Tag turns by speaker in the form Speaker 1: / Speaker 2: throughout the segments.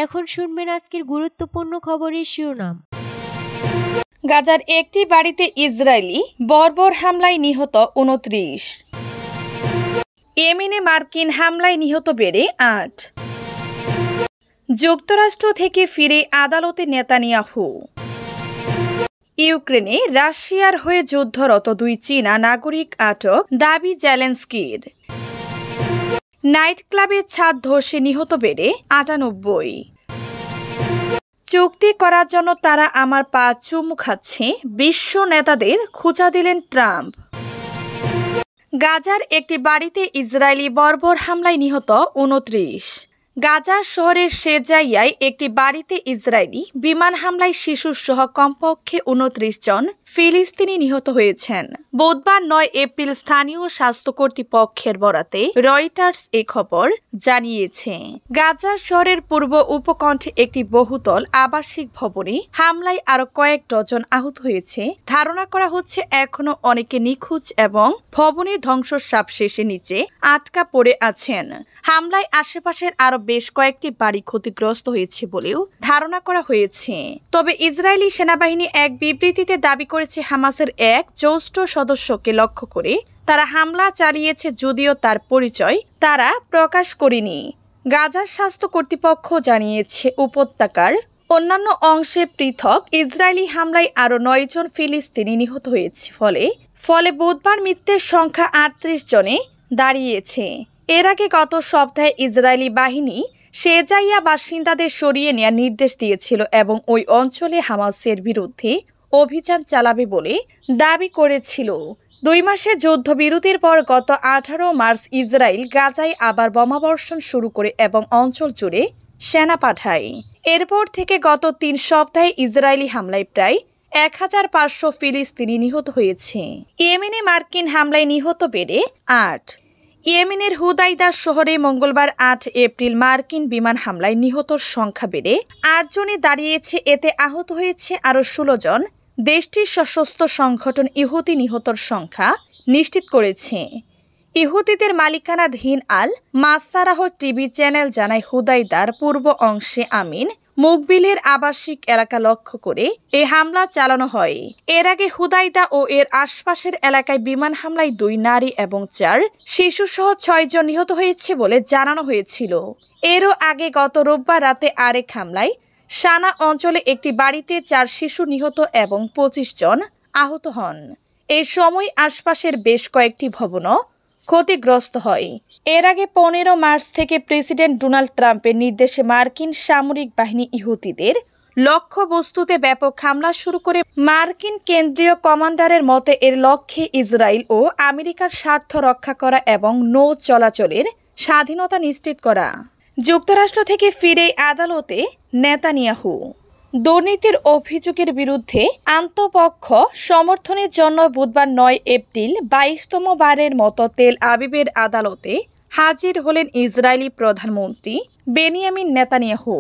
Speaker 1: এখন শুনবেন আজকের গুরুত্বপূর্ণ খবরের শিরোনাম।
Speaker 2: গাজার একটি বাড়িতে ইসরায়েলি বর্বর হামলায় নিহত ২৯। ইয়েমেনে মার্কিন হামলায় নিহত বেড়ে ৮। যুক্তরাষ্ট্র থেকে ফিরে আদালতে নেতানিয়াহু। ইউক্রেনে রাশিয়ার হয়ে যুদ্ধরত ২ চীনা নাগরিক আটক, দাবি জেলেনস্কির। নাইট ক্লাবের ছাদ ধসে নিহত বেড়ে ৯৮। চুক্তি করার জন্য তারা আমার পা চুমু খাচ্ছে, বিশ্ব নেতাদের খোঁচা দিলেন ট্রাম্প। গাজার একটি বাড়িতে ইসরায়েলি বর্বর হামলায় নিহত ২৯। গাজা শহরের শেজাইয়ায় একটি বাড়িতে ইসরায়েলি বিমান হামলায় শিশুসহ কমপক্ষে ২৯ জন ফিলিস্তিনি নিহত হয়েছেন। বুধবার ৯ এপ্রিল স্থানীয় স্বাস্থ্য কর্তৃপক্ষের বরাতে রয়টার্স এ খবর জানিয়েছে। গাজা শহরের পূর্ব উপকণ্ঠে একটি বহুতল আবাসিক ভবনে হামলায় আরো কয়েক ডজন আহত হয়েছে। ধারণা করা হচ্ছে এখনো অনেকে নিখোঁজ এবং ভবনের ধ্বংসস্তূপের নিচে আটকা পড়ে আছেন। হামলায় আশেপাশের আরো বেশ কয়েকটি বাড়ি ক্ষতিগ্রস্ত হয়েছে বলেও ধারণা করা হয়েছে। তবে ইসরায়েলি সেনাবাহিনী এক বিবৃতিতে দাবি করেছে হামাসের এক জ্যেষ্ঠ সদস্যকে লক্ষ্য করে তারা হামলা চালিয়েছে, যদিও তার পরিচয় তারা প্রকাশ করেনি। গাজার স্বাস্থ্য কর্তৃপক্ষ জানিয়েছে উপত্যকার অন্যান্য অংশে পৃথক ইসরায়েলি হামলায় আরও ৯ জন ফিলিস্তিনি নিহত হয়েছে। ফলে বুধবার মৃতের সংখ্যা ৩৮ জনে দাঁড়িয়েছে। এর আগে গত সপ্তাহে ইসরায়েলি বাহিনী শেজাইয়া বাসিন্দাদের সরিয়ে নেওয়ার নির্দেশ দিয়েছিল এবং ওই অঞ্চলে হামাসের বিরুদ্ধে অভিযান চালাবে বলে দাবি করেছিল। ২ মাসের যুদ্ধবিরতির পর গত ১৮ মার্চ ইসরায়েল গাজায় আবার বোমাবর্ষণ শুরু করে এবং অঞ্চল জুড়ে সেনা পাঠায়। এরপর থেকে গত ৩ সপ্তাহে ইসরায়েলি হামলায় প্রায় ১৫০০ ফিলিস্তিনি নিহত হয়েছে। ইয়েমেনে মার্কিন হামলায় নিহত বেড়ে ৮। ইয়েমেনের হুদাইদা শহরে মঙ্গলবার ৮ এপ্রিল মার্কিন বিমান হামলায় নিহতর সংখ্যা বেড়ে ৮ জনে দাঁড়িয়েছে। এতে আহত হয়েছে আরও ১৬ জন। দেশটির সশস্ত্র সংগঠন ইহুদি নিহতর সংখ্যা নিশ্চিত করেছে। ইহুদিদের মালিকানাধীন আল মাসারাহ টিভি চ্যানেল জানায় হুদাইদার পূর্ব অংশে আমিন মুকবিলের আবাসিক এলাকা লক্ষ্য করে এই হামলা চালানো হয়। এর আগে হুদাইদা ও এর আশপাশের এলাকায় বিমান হামলায় ২ নারী এবং ৪ শিশুসহ ৬ জন নিহত হয়েছে বলে জানানো হয়েছিল। এরও আগে গত রোববার রাতে আরেক হামলায় সানা অঞ্চলে একটি বাড়িতে ৪ শিশু নিহত এবং ২৫ জন আহত হন। এই সময় আশপাশের বেশ কয়েকটি ভবনও ক্ষতিগ্রস্ত হয়। এর আগে ১৫ মার্চ থেকে প্রেসিডেন্ট ডোনাল্ড ট্রাম্পের নির্দেশে মার্কিন সামরিক বাহিনী ইহুদিদের লক্ষ্যবস্তুতে ব্যাপক হামলা শুরু করে। মার্কিন কেন্দ্রীয় কমান্ডারের মতে এর লক্ষ্যে ইসরায়েল ও আমেরিকার স্বার্থ রক্ষা করা এবং নৌ চলাচলের স্বাধীনতা নিশ্চিত করা। যুক্তরাষ্ট্র থেকে ফিরে আদালতে নেতানিয়াহু। দুর্নীতির অভিযোগের বিরুদ্ধে আন্তঃপক্ষ সমর্থনের জন্য বুধবার ৯ এপ্রিল ২২তম বারের মতো তেল আবিবের আদালতে হাজির হলেন ইসরায়েলি প্রধানমন্ত্রী বেনিয়ামিন নেতানিয়াহু।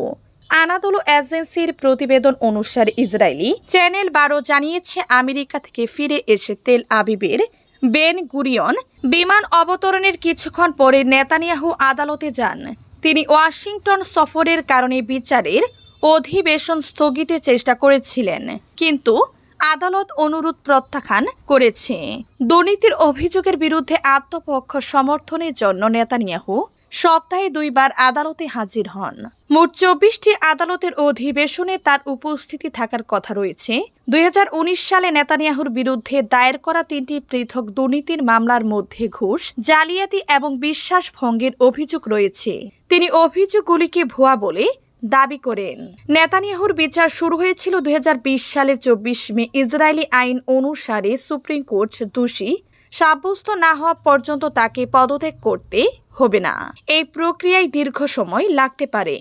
Speaker 2: আনাদোলু এজেন্সির প্রতিবেদন অনুসারে ইসরায়েলি চ্যানেল ১২ জানিয়েছে আমেরিকা থেকে ফিরে এসে তেল আবিবের বেন গুরিয়ন বিমান অবতরণের কিছুক্ষণ পরে নেতানিয়াহু আদালতে যান। তিনি ওয়াশিংটন সফরের কারণে বিচারের অধিবেশন স্থগিতের চেষ্টা করেছিলেন, কিন্তু আদালত অনুরোধ প্রত্যাখ্যান করেছে। দুর্নীতির অভিযোগের বিরুদ্ধে আত্মপক্ষ সমর্থনের জন্য নেতানিয়াহু সপ্তাহে ২ বার আদালতে হাজির হন। মোট ২৪টি আদালতের অধিবেশনে তার উপস্থিতি থাকার কথা রয়েছে। ২০১৯ সালে নেতানিয়াহুর বিরুদ্ধে দায়ের করা ৩টি পৃথক দুর্নীতির মামলার মধ্যে ঘুষ, জালিয়াতি এবং বিশ্বাস ভঙ্গের অভিযোগ রয়েছে। তিনি অভিযোগগুলিকে ভুয়া বলে দাবি করেন। নেতানিয়াহুর বিচার শুরু হয়েছিল ২০২০ সালের ২৪ মে। ইসরায়েলি আইন অনুসারে সুপ্রিম কোর্ট দোষী সাব্যস্ত না হওয়া পর্যন্ত তাকে পদত্যাগ করতে হবে না। এই প্রক্রিয়ায় দীর্ঘ সময় লাগতে পারে।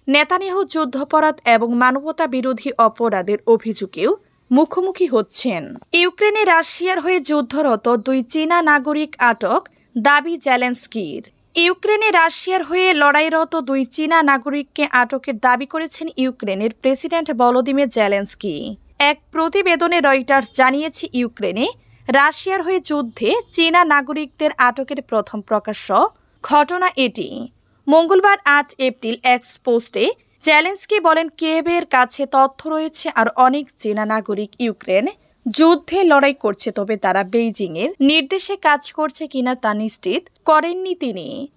Speaker 2: নেতানিয়াহু যুদ্ধাপরাধ এবং মানবতা বিরোধী অপরাধের অভিযোগেও মুখোমুখি হচ্ছেন। ইউক্রেনে রাশিয়ার হয়ে যুদ্ধরত ২ চীনা নাগরিক আটক, দাবি জেলেনস্কির। ইউক্রেনে রাশিয়ার হয়ে লড়াইরত ২ চীনা নাগরিককে আটকের দাবি করেছেন ইউক্রেনের প্রেসিডেন্ট ভলোদিমির জেলেনস্কি। এক প্রতিবেদনে রয়টার্স জানিয়েছে ইউক্রেনে রাশিয়ার হয়ে যুদ্ধে চীনা নাগরিকদের আটকের প্রথম প্রকাশ্য ঘটনা এটি। মঙ্গলবার ৮ এপ্রিল এক্স পোস্টে জেলেনস্কি বলেন, কিয়েভের কাছে তথ্য রয়েছে আর অনেক চীনা নাগরিক ইউক্রেন যুদ্ধে লড়াই করছে, তবে তারা বেইজিংয়ের নির্দেশে কাজ করছে কিনা তা নিশ্চিত করেননি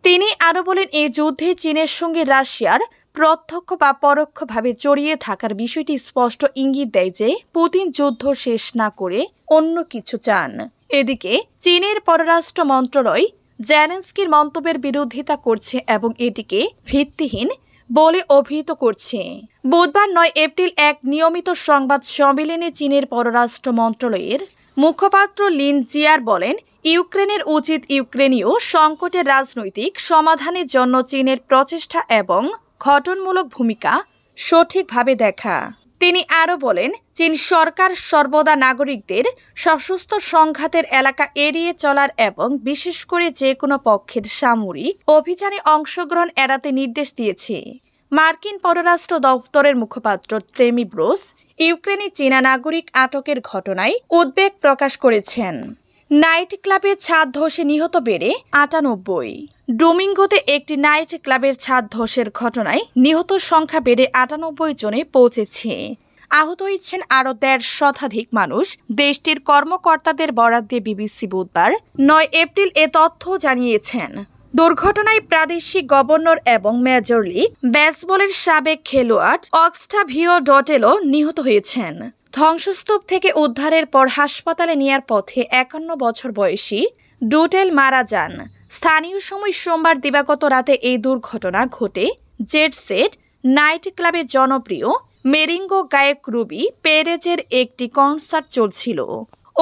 Speaker 2: তিনি আরো বলেন, এই যুদ্ধে চীনের সঙ্গে রাশিয়ার প্রত্যক্ষ বা পরোক্ষভাবে জড়িয়ে থাকার বিষয়টি স্পষ্ট ইঙ্গিত দেয় যে পুতিন যুদ্ধ শেষ না করে অন্য কিছু চান। এদিকে চীনের পররাষ্ট্র মন্ত্রণালয় জেলেনস্কির মন্তব্যের বিরোধিতা করছে এবং এটিকে ভিত্তিহীন বলে অভিহিত করছে। বুধবার 9 এপ্রিল এক নিয়মিত সংবাদ সম্মেলনে চীনের পররাষ্ট্র মন্ত্রণালয়ের মুখপাত্র লিন জিয়ার বলেন, ইউক্রেনের উচিত ইউক্রেনীয় সংকটের রাজনৈতিক সমাধানের জন্য চীনের প্রচেষ্টা এবং গঠনমূলক ভূমিকা সঠিকভাবে দেখা। তিনি আরও বলেন, চীন সরকার সর্বদা নাগরিকদের সশস্ত্র সংঘাতের এলাকা এড়িয়ে চলার এবং বিশেষ করে যে কোনো পক্ষের সামরিক অভিযানে অংশগ্রহণ এড়াতে নির্দেশ দিয়েছে। মার্কিন পররাষ্ট্র দপ্তরের মুখপাত্র ট্রেমি ব্রোস ইউক্রেনে চীনা নাগরিক আটকের ঘটনায় উদ্বেগ প্রকাশ করেছেন। নাইট ক্লাবের ছাদ ধসে নিহত বেড়ে 98। ডোমিঙ্গোতে একটি নাইট ক্লাবের ছাদ ধসের ঘটনায় নিহত সংখ্যা বেড়ে 98 জনে পৌঁছেছে। আহত হয়েছেন আরও 150 শতাধিক মানুষ। দেশটির কর্মকর্তাদের বরাত দিয়ে বিবিসি বুধবার 9 এপ্রিল এ তথ্য জানিয়েছেন। দুর্ঘটনায় প্রাদেশিক গভর্নর এবং মেজর লিগ বেসবলের সাবেক খেলোয়াড় অক্সটাভিও ডটেলো নিহত হয়েছেন। ধ্বংসস্তূপ থেকে উদ্ধারের পর হাসপাতালে নেয়ার পথে 51 বছর বয়সী ডোটেল মারা যান। স্থানীয় সময় সোমবার দিবাগত রাতে এই দুর্ঘটনা ঘটে। জেট সেট নাইট ক্লাবের জনপ্রিয় মেরিঙ্গো গায়ক রুবি পেরেজের একটি কনসার্ট চলছিল।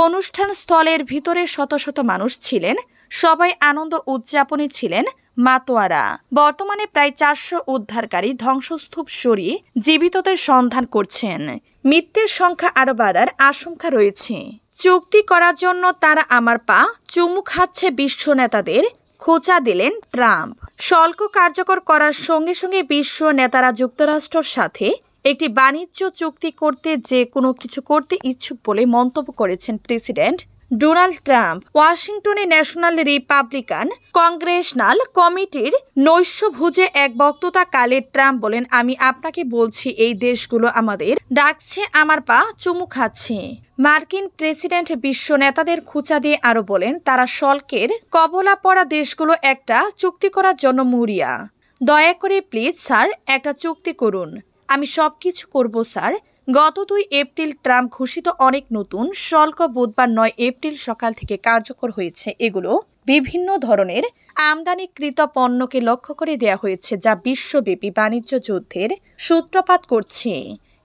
Speaker 2: অনুষ্ঠান স্থলের ভিতরে শত শত মানুষ ছিলেন। সবাই আনন্দ উদযাপনে ছিলেন মাতোয়ারা। বর্তমানে প্রায় 400 উদ্ধারকারী ধ্বংসস্তূপ সরিয়ে জীবিতদের সন্ধান করছেন। মৃত্যুর সংখ্যা আরও বাড়ার আশঙ্কা রয়েছে। চুক্তি করার জন্য তারা আমার পা চুমু খাচ্ছে বিশ্ব নেতাদের খোঁচা দিলেন ট্রাম্প। শুল্ক কার্যকর করার সঙ্গে সঙ্গে বিশ্ব নেতারা যুক্তরাষ্ট্রের সাথে একটি বাণিজ্য চুক্তি করতে যে কোনো কিছু করতে ইচ্ছুক বলে মন্তব্য করেছেন প্রেসিডেন্ট ডোনাল্ড ট্রাম্প। ওয়াশিংটনে ন্যাশনাল রিপাবলিকান কংগ্রেশনাল কমিটির নৈশভোজে এক বক্তৃতাকালে ট্রাম্প বলেন, আমি আপনাকে বলছি এই দেশগুলো আমাদের ডাকছে, আমার পা চুমু খাচ্ছে। মার্কিন প্রেসিডেন্ট বিশ্ব নেতাদের খোঁচা দিয়ে আরও বলেন, তারা শুল্কের কবলা পড়া দেশগুলো একটা চুক্তি করার জন্য মরিয়া। দয়া করে প্লিজ স্যার একটা চুক্তি করুন। আমি সবকিছু করব স্যার। গত 2 এপ্রিল ট্রাম্প ঘোষিত অনেক নতুন শুল্ক বুধবার 9 এপ্রিল সকাল থেকে কার্যকর হয়েছে। এগুলো বিভিন্ন ধরনের আমদানিকৃত পণ্যকে লক্ষ্য করে দেয়া হয়েছে, যা বিশ্বব্যাপী বাণিজ্য যুদ্ধের সূত্রপাত করছে।